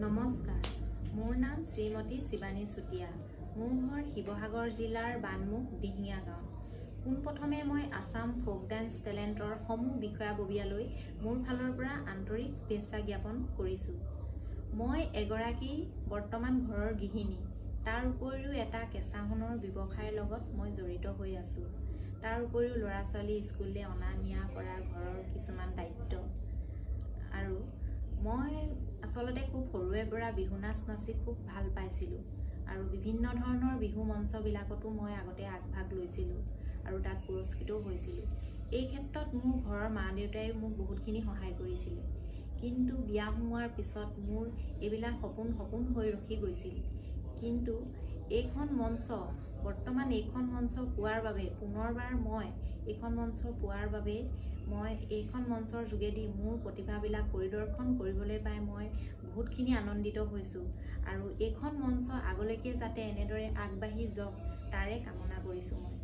নমস্কাৰ, মোৰ নাম শ্ৰীমতী শিৱানী চুতীয়া। মোৰ ঘৰ শিৱসাগৰ জিলাৰ বানমুখ দিহিঙীয়া গাঁও। পোনপ্ৰথমে মই আসাম ফোক ডান্স টেলেণ্টৰ সমূহ বিষয়াববীয়ালৈ মোৰ ফালৰ পৰা আন্তৰিক শুভেচ্ছা জ্ঞাপন কৰিছোঁ। মই এগৰাকী বৰ্তমান ঘৰৰ গৃহিণী। তাৰ উপৰিও এটা কেঁচা সোণৰ ব্যৱসায়ৰ লগত মই জড়িত হৈ আছোঁ। তাৰ উপৰিও ল'ৰা ছোৱালী স্কুললৈ অনা নিয়া কৰাৰ ঘৰৰ কিছুমান দায়িত্ব। আৰু মই আচলতে খুব সৰুৰে পৰা বিহু নাচ নাচি খুব ভাল পাইছিলোঁ আৰু বিভিন্ন ধৰণৰ বিহু মঞ্চবিলাকতো মই আগতে আগভাগ লৈছিলোঁ আৰু তাত পুৰস্কৃতও হৈছিলোঁ। এই ক্ষেত্ৰত মোৰ ঘৰৰ মা দেউতাই মোক বহুতখিনি সহায় কৰিছিলে। কিন্তু বিয়া সোমোৱাৰ পিছত মোৰ এইবিলাক সপোন হৈ ৰখি গৈছিল। কিন্তু বৰ্তমান এইখন মঞ্চ পোৱাৰ বাবে পুনৰবাৰ মই এইখন মঞ্চ পোৱাৰ বাবে মই এইখন মঞ্চৰ যোগেদি মোৰ প্ৰতিভাবিলাক পৰিদৰ্শন কৰিবলৈ পাই মই বহুতখিনি আনন্দিত হৈছোঁ আৰু এইখন মঞ্চ আগলৈকে যাতে এনেদৰে আগবাঢ়ি যাওক তাৰে কামনা কৰিছোঁ মই।